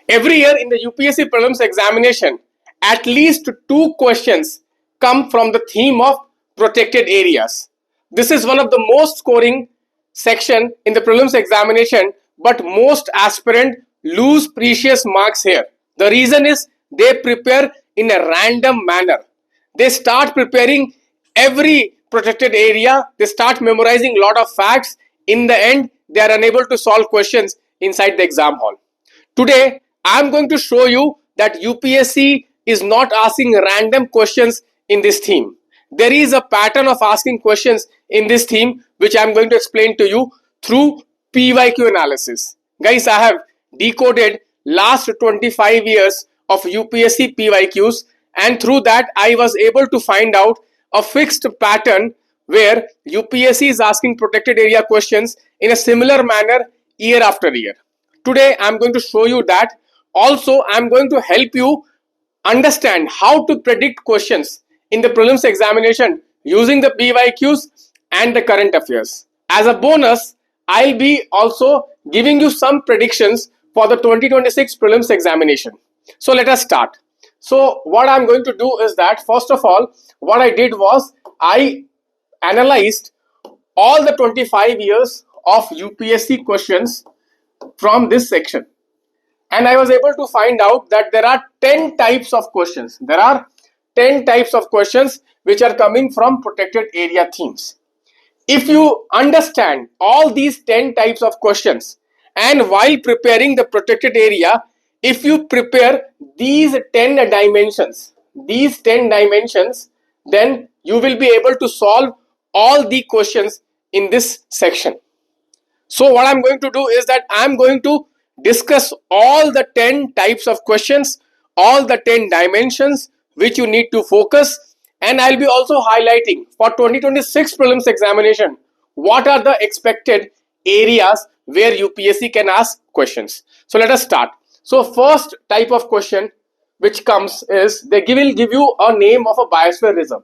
Every year in the UPSC prelims examination, at least 2 questions come from the theme of protected areas. This is one of the most scoring section in the prelims examination, but most aspirant lose precious marks here. The reason is they prepare in a random manner. They start preparing every protected area, they start memorizing a lot of facts. In the end, they are unable to solve questions inside the exam hall. Today, I am going to show you that UPSC is not asking random questions in this theme. There is a pattern of asking questions in this theme which I am going to explain to you through PYQ analysis. Guys, I have decoded last 25 years of UPSC PYQs, and through that I was able to find out a fixed pattern where UPSC is asking protected area questions in a similar manner year after year. Today I am going to show you that. Also, I am going to help you understand how to predict questions in the prelims examination using the PYQs and the current affairs. As a bonus, I'll be also giving you some predictions for the 2026 prelims examination. So let us start. So what I'm going to do is that, first of all, what I did was I analyzed all the 25 years of UPSC questions from this section, and I was able to find out that there are 10 types of questions. There are 10 types of questions which are coming from protected area themes. If you understand all these 10 types of questions, and while preparing the protected area, if you prepare these 10 dimensions, then you will be able to solve all the questions in this section. So what I'm going to do is that I'm going to discuss all the 10 types of questions, all the 10 dimensions which you need to focus, and I'll be also highlighting for 2026 prelims examination what are the expected areas where UPSC can ask questions. So let us start. So first type of question which comes is they will give you a name of a biosphere reserve.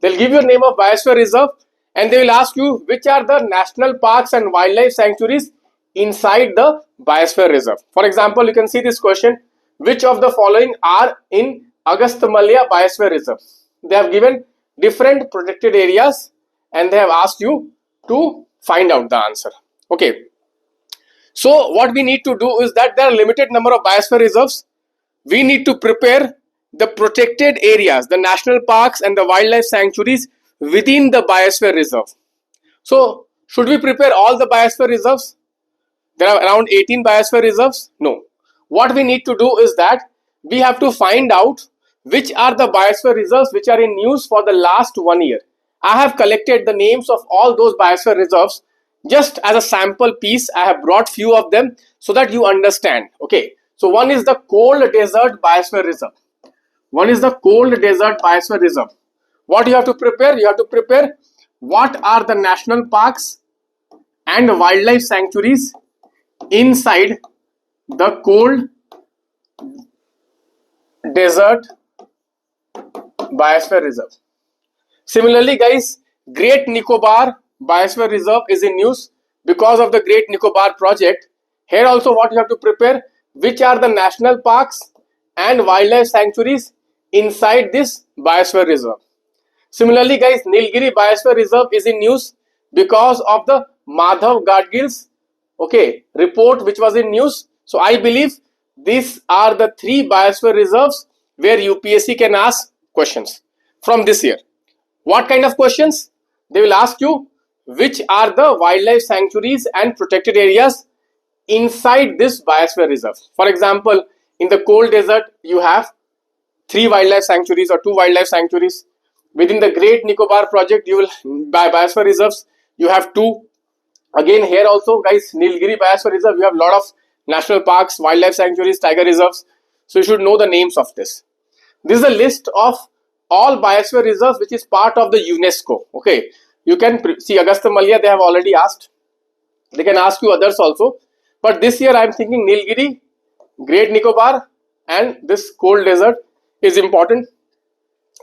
They'll give you a name of biosphere reserve and they will ask you which are the national parks and wildlife sanctuaries inside the biosphere reserve. For example, you can see this question: which of the following are in Agastyamalaya Biosphere Reserve? They have given different protected areas and they have asked you to find out the answer. Okay. So what we need to do is that there are limited number of biosphere reserves. We need to prepare the protected areas, the national parks and the wildlife sanctuaries within the biosphere reserve. So should we prepare all the biosphere reserves? There are around 18 biosphere reserves. No. What we need to do is that we have to find out which are the biosphere reserves which are in use for the last 1 year. I have collected the names of all those biosphere reserves just as a sample piece. I have brought few of them so that you understand. Okay. So one is the cold desert biosphere reserve. One is the cold desert biosphere reserve. What you have to prepare? You have to prepare what are the national parks and wildlife sanctuaries inside the cold desert biosphere reserve. Similarly, guys, Great Nicobar Biosphere Reserve is in use because of the Great Nicobar project. Here also what you have to prepare: which are the national parks and wildlife sanctuaries inside this biosphere reserve. Similarly, guys, Nilgiri Biosphere Reserve is in use because of the Madhav Gadgil's report which was in news. So I believe these are the 3 biosphere reserves where UPSC can ask questions from this year. What kind of questions? They will ask you which are the wildlife sanctuaries and protected areas inside this biosphere reserve. For example, in the cold desert you have 3 wildlife sanctuaries or 2 wildlife sanctuaries. Within the Great Nicobar project, you will by biosphere reserves you have 2. Again, here also, guys, Nilgiri Biosphere Reserve, you have a lot of national parks, wildlife sanctuaries, tiger reserves. So you should know the names of this. This is a list of all biosphere reserves which is part of the UNESCO. Okay, you can see Agastyamalaya, they have already asked. They can ask you others also. But this year I am thinking Nilgiri, Great Nicobar and this cold desert is important.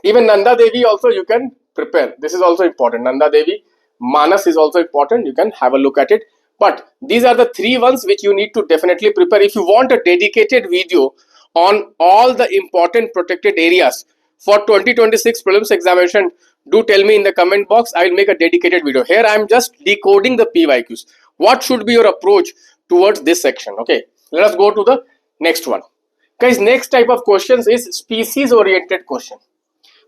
Even Nanda Devi also you can prepare. This is also important. Nanda Devi, Manas is also important. You can have a look at it. But these are the three ones which you need to definitely prepare. If you want a dedicated video on all the important protected areas for 2026 prelims examination, do tell me in the comment box. I will make a dedicated video. Here I am just decoding the PYQs. What should be your approach towards this section? Okay, let us go to the next one. Guys, next type of questions is species oriented question.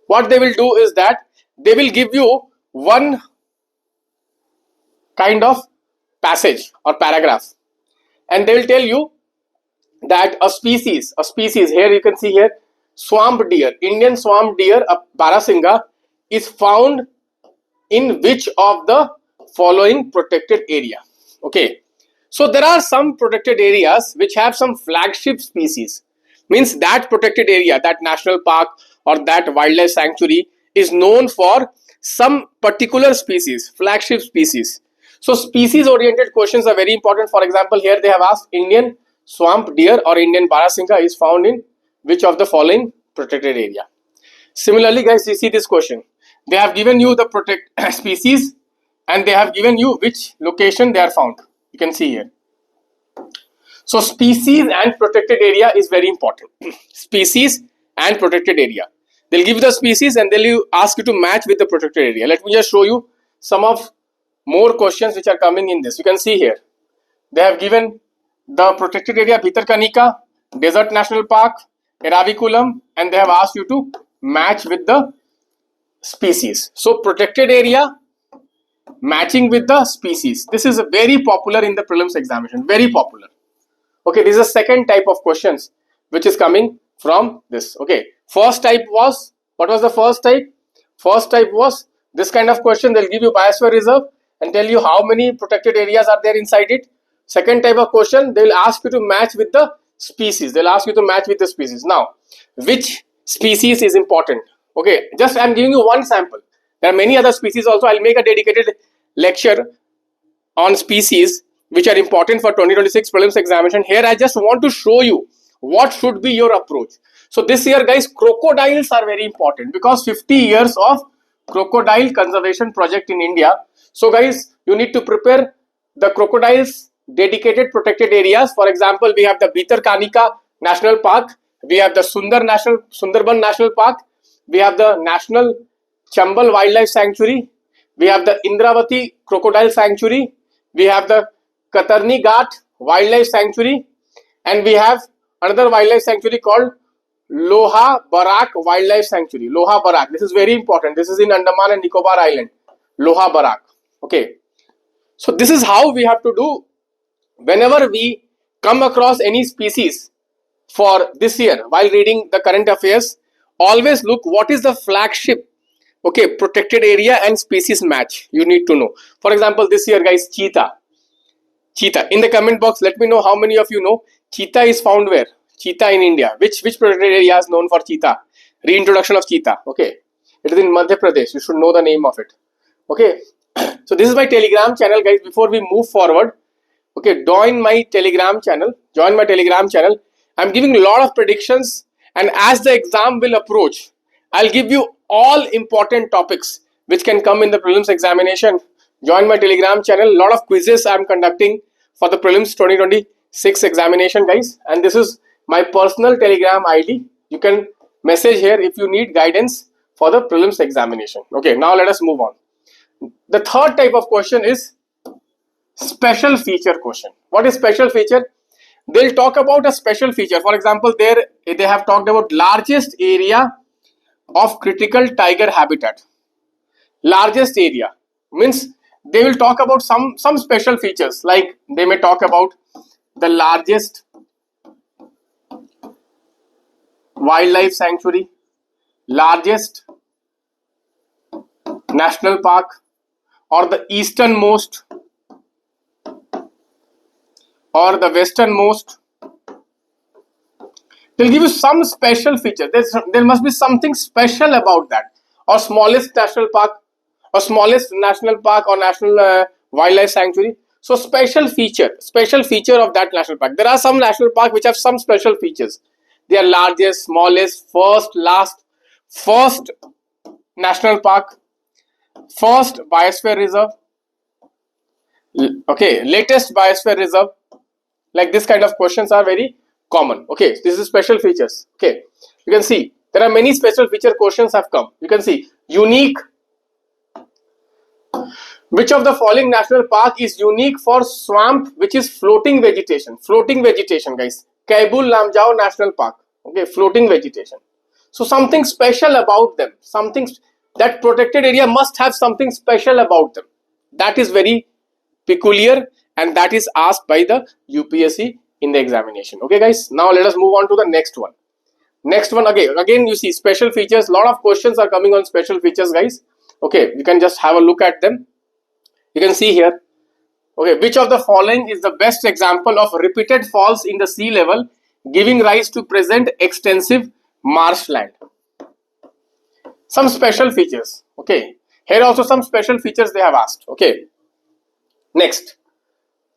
What they will do is that they will give you one kind of passage or paragraph, and they will tell you that a species here you can see here, swamp deer, Indian swamp deer, Barasinga, is found in which of the following protected area. Okay, so there are some protected areas which have some flagship species, means that protected area, that national park or that wildlife sanctuary is known for some particular species, flagship species. So species oriented questions are very important. For example, here they have asked Indian swamp deer or Indian Barasinga is found in which of the following protected area. Similarly, guys, you see this question. They have given you the protect species and they have given you which location they are found. You can see here. So species and protected area is very important. Species and protected area. They'll give you the species and they'll ask you to match with the protected area. Let me just show you some of more questions which are coming in this. You can see here. They have given the protected area Bhitarkanika, Desert National Park, Eraviculam, and they have asked you to match with the species. So protected area matching with the species. This is very popular in the prelims examination. Very popular. Okay, this is a second type of questions which is coming from this. Okay, first type was, what was the first type? First type was this kind of question. They'll give you biosphere reserve and tell you how many protected areas are there inside it. Second type of question, they will ask you to match with the species. They'll ask you to match with the species. Now, which species is important? Okay, just I'm giving you one sample. There are many other species also. I'll make a dedicated lecture on species which are important for 2026 prelims examination. Here I just want to show you what should be your approach. So this year, guys, crocodiles are very important because 50 years of crocodile conservation project in India. So guys, you need to prepare the crocodiles dedicated protected areas. For example, we have the Bhitarkanika National Park, we have the Sundarban National Park, we have the National Chambal Wildlife Sanctuary, we have the Indravati Crocodile Sanctuary, we have the Katarni Ghat Wildlife Sanctuary, and we have another wildlife sanctuary called Loha Barak Wildlife Sanctuary. Loha Barak, this is very important. This is in Andaman and Nicobar Island. Loha Barak. Okay. So this is how we have to do whenever we come across any species for this year while reading the current affairs. Always look what is the flagship, okay, protected area and species match. You need to know. For example, this year, guys, cheetah. Cheetah. In the comment box, let me know how many of you know cheetah is found where? Cheetah in India. Which protected area is known for cheetah? Reintroduction of cheetah. Okay. It is in Madhya Pradesh. You should know the name of it. Okay. So this is my Telegram channel, guys. Before we move forward, okay, join my Telegram channel. I'm giving a lot of predictions, and as the exam will approach, I'll give you all important topics which can come in the prelims examination. Join my Telegram channel. A lot of quizzes I'm conducting for the prelims 2026 examination, guys. And this is my personal Telegram ID. You can message here if you need guidance for the prelims examination. Okay, now let us move on. The third type of question is special feature question. What is special feature? They'll talk about a special feature. For example, there they have talked about largest area of critical tiger habitat. Largest area means they will talk about some special features, like they may talk about the largest wildlife sanctuary, largest national park, or the easternmost or the westernmost. They'll give you some special feature. There must be something special about that, or smallest national park, or smallest national park, or national wildlife sanctuary. So special feature of that national park. There are some national park which have some special features. They are largest, smallest, first, last, first national park, first biosphere reserve, Okay, latest biosphere reserve. Like this kind of questions are very common. Okay, this is special features. Okay, you can see there are many special feature questions have come. You can see unique. Which of the following national park is unique for swamp which is floating vegetation? Floating vegetation, guys. Kaibul Lamjao National Park. Okay, floating vegetation. So something special about them. Something that protected area must have something special about them. That is very peculiar, and that is asked by the UPSC in the examination. Okay, guys. Now let us move on to the next one. Next one, again you see special features. Lot of questions are coming on special features, guys. Okay, you can just have a look at them. You can see here. Okay, which of the following is the best example of repeated falls in the sea level giving rise to present extensive marshland? Some special features. Okay, here also some special features they have asked. Okay, next.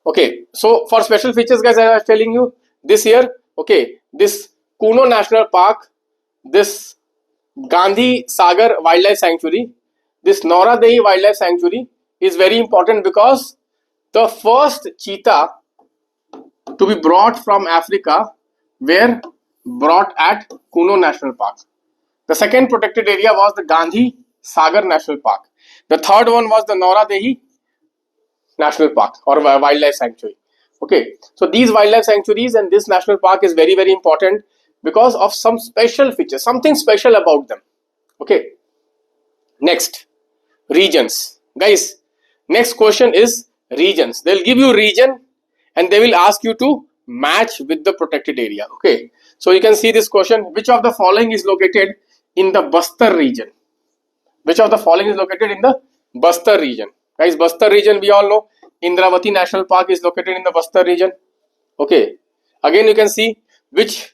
Okay, so for special features, guys, I was telling you this year. Okay, this Kuno National Park, this Gandhi Sagar Wildlife Sanctuary, this Noradehi Wildlife Sanctuary is very important because the first cheetah to be brought from Africa were brought at Kuno National Park. The second protected area was the Gandhi Sagar National Park. The third one was the Noradehi National Park or Wildlife Sanctuary. Okay, so these wildlife sanctuaries and this national park is very, very important because of some special features, something special about them. Okay, next, regions. Guys, next question is regions. They'll give you region and they will ask you to match with the protected area. Okay, so you can see this question. Which of the following is located in the Bastar region? Which of the following is located in the Bastar region? Guys, Bastar region we all know. Indravati National Park is located in the Bastar region. Okay, again you can see which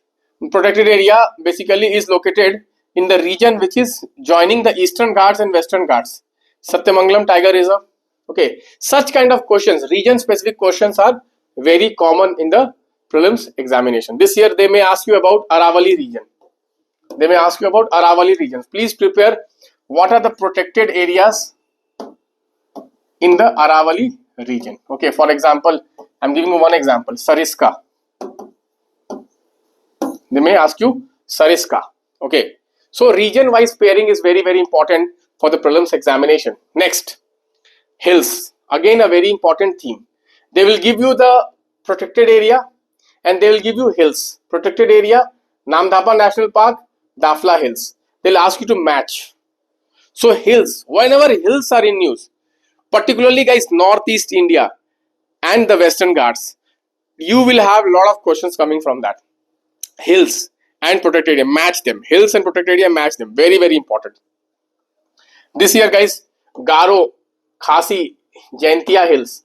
protected area basically is located in the region which is joining the Eastern Ghats and Western Ghats. Satyamangalam Tiger Reserve. Okay, such kind of questions, region specific questions are very common in the prelims examination. This year they may ask you about Aravali region. They may ask you about Aravali regions. Please prepare what are the protected areas in the Aravali region. Okay, for example, I'm giving you one example, Sariska. They may ask you Sariska. Okay, so region wise pairing is very, very important for the prelims examination. Next, hills. Again a very important theme. They will give you the protected area and they will give you hills. Protected area, Namdapa National Park, Dafla Hills. They'll ask you to match. So hills, whenever hills are in news, particularly guys Northeast India and the Western Ghats, you will have a lot of questions coming from that. Hills and protected area, match them. Hills and protected area, match them. Very, very important. This year guys, Garo, Khasi, Jaintia Hills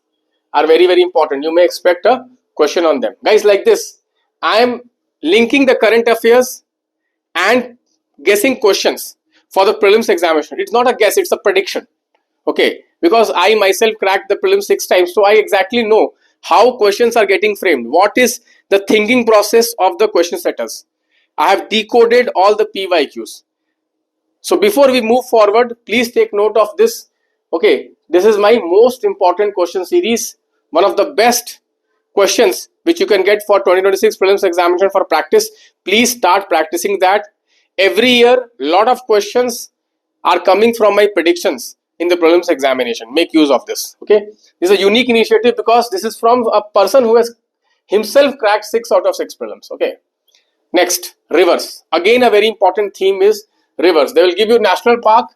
are very, very important. You may expect a question on them. Guys, like this, I am linking the current affairs and guessing questions for the prelims examination. It's not a guess, it's a prediction. Okay, because I myself cracked the prelims 6 times, so I exactly know how questions are getting framed. What is the thinking process of the question setters? I have decoded all the PYQs. So before we move forward, please take note of this. Okay, this is my most important question series. One of the best questions which you can get for 2026 prelims examination for practice. Please start practicing that. Every year, lot of questions are coming from my predictions in the prelims examination. Make use of this. Okay, this is a unique initiative because this is from a person who has himself cracked 6 out of 6 prelims. Okay, next, rivers. Again a very important theme is rivers. They will give you national park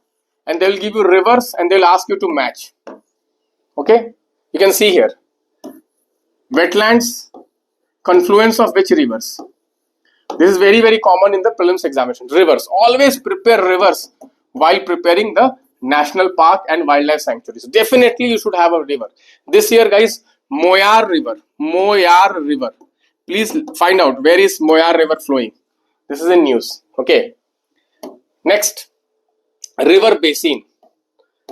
and they will give you rivers and they will ask you to match. Okay, you can see here wetlands, confluence of which rivers. This is very, very common in the prelims examination. Rivers, always prepare rivers while preparing the national park and wildlife sanctuaries. Definitely you should have a river. This year guys, Moyar River. Moyar River. Please find out where is Moyar River flowing. This is in news. Okay. Next, river basin.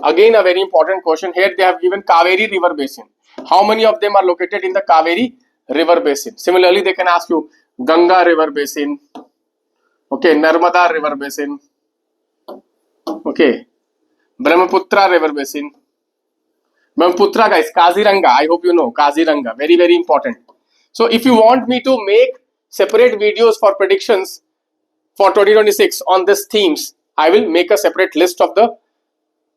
Again a very important question. Here they have given Kaveri River Basin. How many of them are located in the Kaveri River Basin? Similarly, they can ask you Ganga River Basin. Okay, Narmada River Basin. Okay, Brahmaputra River Basin. Brahmaputra guys, Kaziranga, I hope you know, Kaziranga, very, very important. So if you want me to make separate videos for predictions for 2026 on these themes, I will make a separate list of the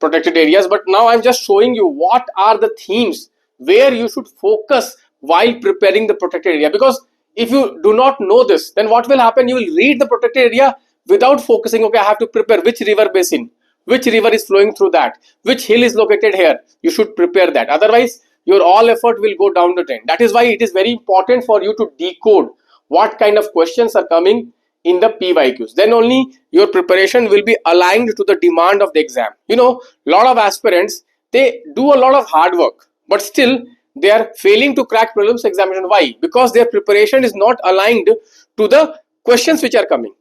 protected areas. But now I'm just showing you what are the themes where you should focus while preparing the protected area. Because if you do not know this, then what will happen? You will read the protected area without focusing. Okay, I have to prepare which river basin, which river is flowing through that, which hill is located here. You should prepare that. Otherwise, your all effort will go down the drain. That is why it is very important for you to decode what kind of questions are coming in the PYQs. Then only your preparation will be aligned to the demand of the exam. You know, a lot of aspirants, they do a lot of hard work, but still they are failing to crack prelims examination. Why? Because their preparation is not aligned to the questions which are coming.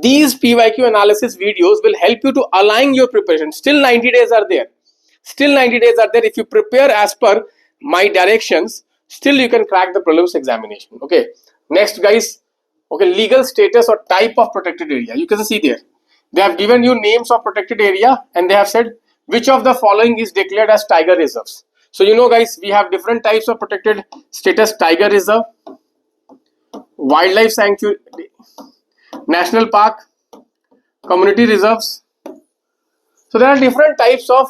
These PYQ analysis videos will help you to align your preparation. Still 90 days are there. Still 90 days are there. If you prepare as per my directions, still you can crack the prelims examination. Okay. Next guys, okay, legal status or type of protected area. You can see there. They have given you names of protected area and they have said which of the following is declared as tiger reserves. So you know guys, we have different types of protected status: tiger reserve, wildlife sanctuary, national park, community reserves. So there are different types of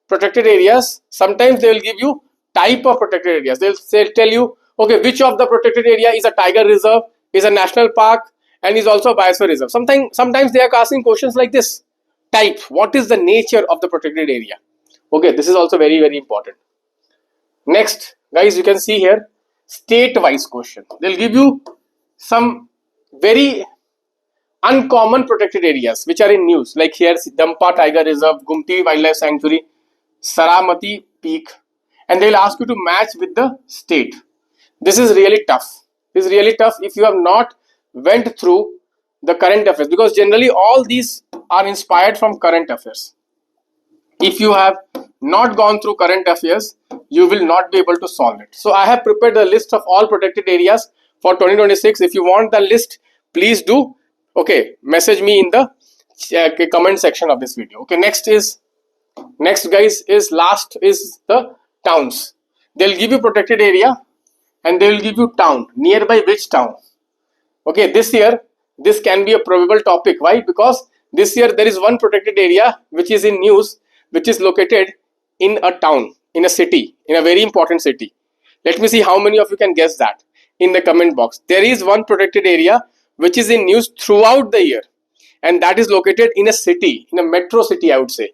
protected areas. Sometimes they will give you type of protected areas. They'll tell you, okay, which of the protected area is a tiger reserve, is a national park, and is also a biosphere reserve. Sometimes they are asking questions like this: type, what is the nature of the protected area? Okay, this is also very, very important. Next, guys, you can see here state-wise question. They'll give you some very uncommon protected areas which are in news, like here Dampa Tiger Reserve, Gumti Wildlife Sanctuary, Saramati Peak, and they'll ask you to match with the state. This is really tough. This is really tough if you have not went through the current affairs, because generally all these are inspired from current affairs. If you have not gone through current affairs, you will not be able to solve it. So I have prepared a list of all protected areas for 2026. If you want the list, please do. Okay, message me in the comment section of this video. Okay, next guys is last is the towns. They'll give you protected area and they will give you town, nearby which town. Okay, this year this can be a probable topic. Why? Because this year there is one protected area which is in news, which is located in a town, in a city, in a very important city. Let me see how many of you can guess that in the comment box. There is one protected area which is in news throughout the year, and that is located in a city, in a metro city, I would say.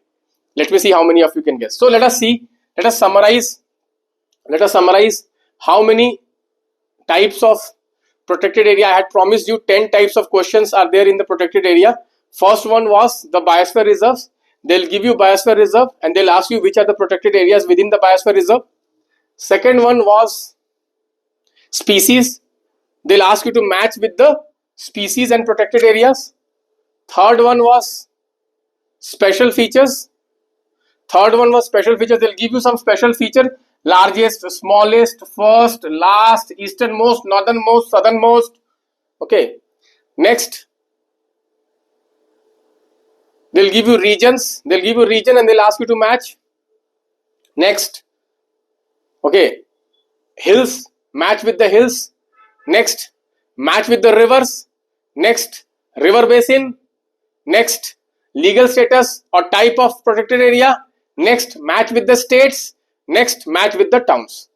Let me see how many of you can guess. So let us see, let us summarize how many types of protected area. I had promised you 10 types of questions are there in the protected area. First one was the biosphere reserves. They'll give you biosphere reserve and they'll ask you which are the protected areas within the biosphere reserve. Second one was species. They'll ask you to match with the species and protected areas. Third one was special features. They'll give you some special feature: largest, smallest, first, last, easternmost, northernmost, southernmost. Okay. Next, they'll give you regions. They'll give you region and they'll ask you to match. Next, okay, hills, match with the hills. Next, match with the rivers. Next, river basin. Next, legal status or type of protected area. Next, match with the states. Next, match with the towns.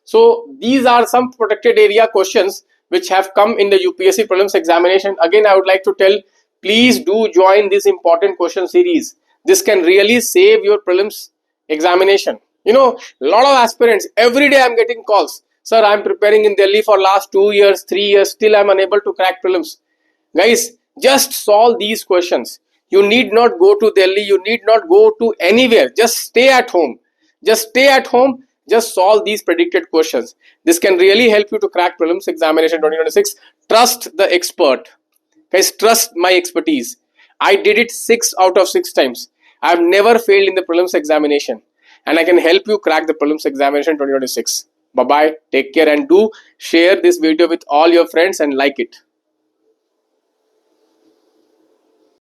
So these are some protected area questions which have come in the UPSC prelims examination. Again, I would like to tell, please do join this important question series. This can really save your prelims examination. You know, a lot of aspirants, every day I'm getting calls. Sir, I'm preparing in Delhi for last 2 years, 3 years, still I'm unable to crack prelims. Guys, just solve these questions. You need not go to Delhi, you need not go to anywhere. Just stay at home. Just stay at home. Just solve these predicted questions. This can really help you to crack prelims examination 2026. Trust the expert. Guys, trust my expertise. I did it 6 out of 6 times. I've never failed in the prelims examination. And I can help you crack the prelims examination 2026. Bye-bye. Take care and do share this video with all your friends and like it.